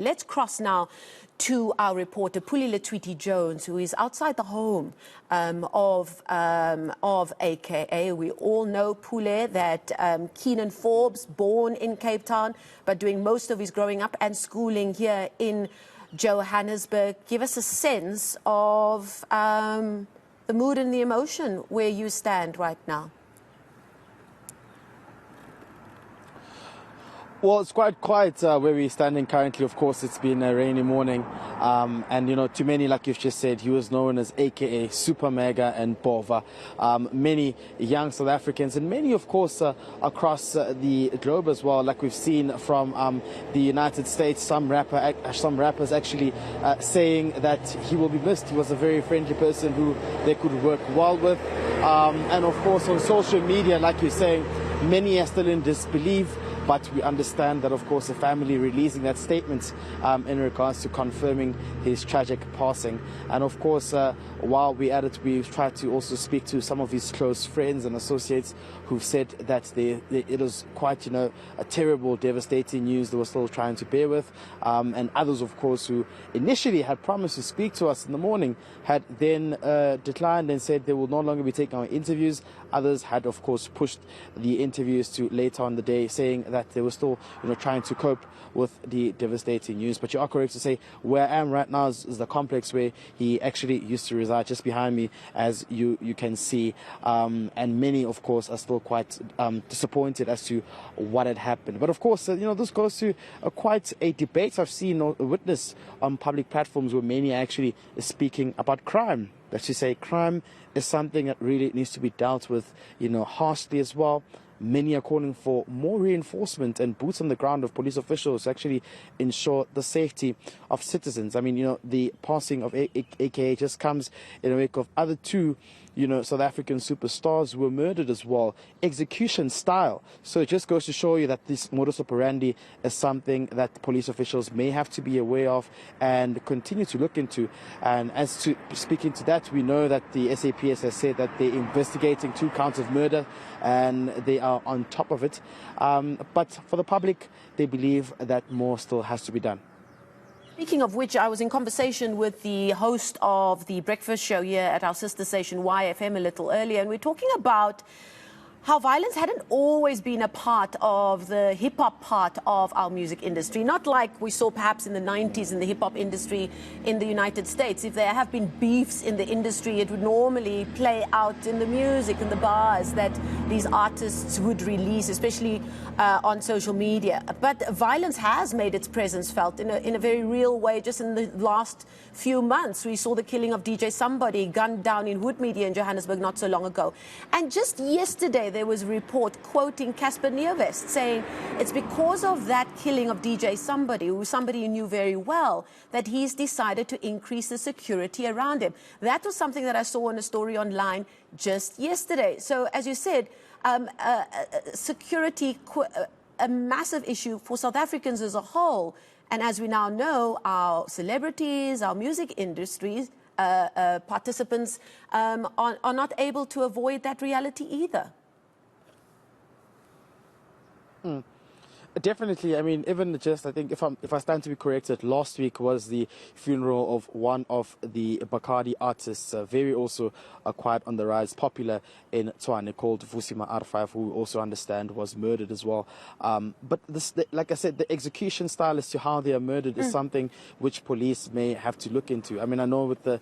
Let's cross now to our reporter, Pule Letshwiti-Jones, who is outside the home of eNCA. We all know Pule, that Keenan Forbes, born in Cape Town, but doing most of his growing up and schooling here in Johannesburg. Give us a sense of the mood and the emotion where you stand right now. Well, it's quite quiet where we're standing currently. Of course, it's been a rainy morning. And, you know, to many, like you've just said, he was known as AKA Super Mega and Bova. Many young South Africans and many, of course, across the globe as well. Like we've seen from the United States, some rappers actually saying that he will be missed. He was a very friendly person who they could work well with. And, of course, on social media, like you're saying, many are still in disbelief. But we understand that, of course, the family releasing that statement in regards to confirming his tragic passing. And, of course, while we're at it, we've tried to also speak to some of his close friends and associates who've said that it was quite, you know, a terrible, devastating news they were still trying to bear with. And others, of course, who initially had promised to speak to us in the morning had then declined and said they will no longer be taking our interviews. Others had, of course, pushed the interviews to later on the day, saying that they were still, you know, trying to cope with the devastating news. But you are correct to say where I am right now is the complex where he actually used to reside, just behind me, as you can see. And many, of course, are still quite disappointed as to what had happened. But, of course, you know, this goes to quite a debate I've seen or witnessed on public platforms where many are actually speaking about crime. Let's just say crime is something that really needs to be dealt with, you know, harshly as well. Many are calling for more reinforcement and boots on the ground of police officials to actually ensure the safety of citizens. I mean, you know, the passing of AKA just comes in the wake of other two, you know, South African superstars who were murdered as well, execution style. So it just goes to show you that this modus operandi is something that police officials may have to be aware of and continue to look into. And as to speaking to that, we know that the SAPS has said that they're investigating 2 counts of murder and they are on top of it. But for the public, they believe that more still has to be done. Speaking of which, I was in conversation with the host of the breakfast show here at our sister station YFM a little earlier, and we're talking about how violence hadn't always been a part of the hip-hop part of our music industry. Not like we saw perhaps in the 90s in the hip-hop industry in the United States. If there have been beefs in the industry, it would normally play out in the music, in the bars that these artists would release, especially on social media. But violence has made its presence felt in a very real way. Just in the last few months, we saw the killing of DJ Somebody, gunned down in Hood Media in Johannesburg not so long ago. And just yesterday, there was a report quoting Casper Nieuwest saying it's because of that killing of DJ Somebody, who somebody knew very well, that he's decided to increase the security around him. That was something that I saw in a story online just yesterday. So, as you said, security, a massive issue for South Africans as a whole. And as we now know, our celebrities, our music industries, participants are not able to avoid that reality either. Definitely. I mean, even just, I think, if I stand to be corrected, last week was the funeral of one of the Bacardi artists, very also quite on the rise, popular in Tshwane, called Vusima R5, who we also understand was murdered as well. But this, like I said, the execution style as to how they are murdered is something which police may have to look into. I mean, I know with the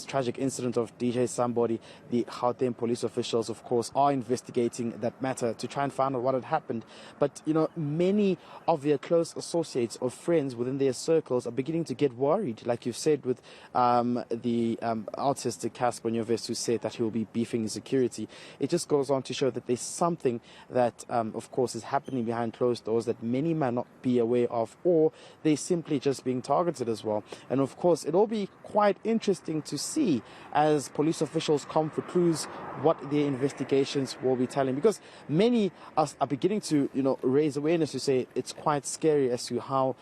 tragic incident of DJ Somebody, the Gauteng police officials, of course, are investigating that matter to try and find out what had happened. But you know, many of their close associates or friends within their circles are beginning to get worried, like you've said with the artist Casper Nieuwest, who said that he will be beefing his security. It just goes on to show that there's something that, of course, is happening behind closed doors that many might not be aware of, or they're simply just being targeted as well. And, of course, it'll be quite interesting to see as police officials come for clues what their investigations will be telling, because many are beginning to, you know, raise awareness to say it's quite scary as to how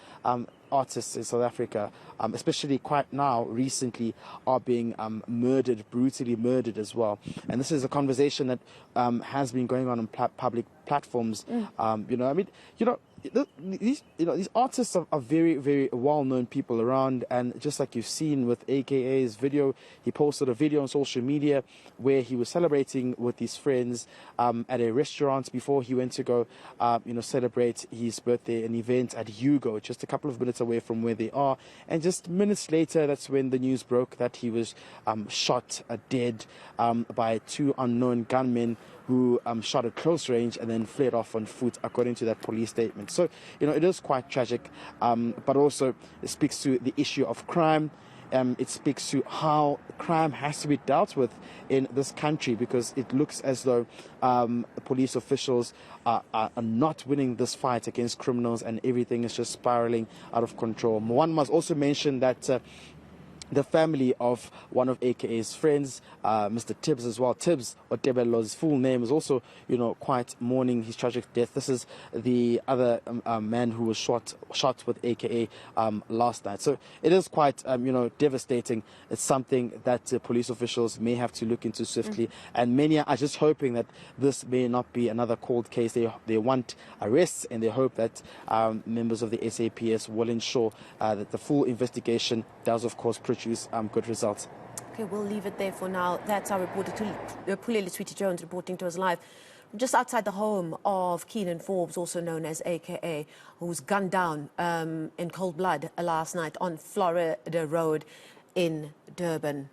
artists in South Africa, especially quite now, recently, are being murdered, brutally murdered as well. And this is a conversation that has been going on public platforms. You know, I mean, you know, these artists are very, very well-known people around, and just like you've seen with AKA's video, he posted a video on social media where he was celebrating with his friends at a restaurant before he went to go, celebrate his birthday, an event at Hugo, just a couple of minutes away from where they are. And just minutes later, that's when the news broke that he was shot dead by two unknown gunmen who shot at close range and then fled off on foot, according to that police statement. So, it is quite tragic, but also it speaks to the issue of crime. It speaks to how crime has to be dealt with in this country, because it looks as though police officials are not winning this fight against criminals, and everything is just spiraling out of control. One must also mention that the family of one of AKA's friends, Mr. Tibbs as well. Tibbs, or Tebelo's full name, is also, quite mourning his tragic death. This is the other man who was shot with AKA last night. So it is quite, devastating. It's something that police officials may have to look into swiftly. And many are just hoping that this may not be another cold case. They want arrests, and they hope that members of the SAPS will ensure that the full investigation does, of course, produce good results. Okay, we'll leave it there for now. That's our reporter, Pule Letshwiti-Jones, reporting to us live just outside the home of Keenan Forbes, also known as AKA, who was gunned down in cold blood last night on Florida Road in Durban.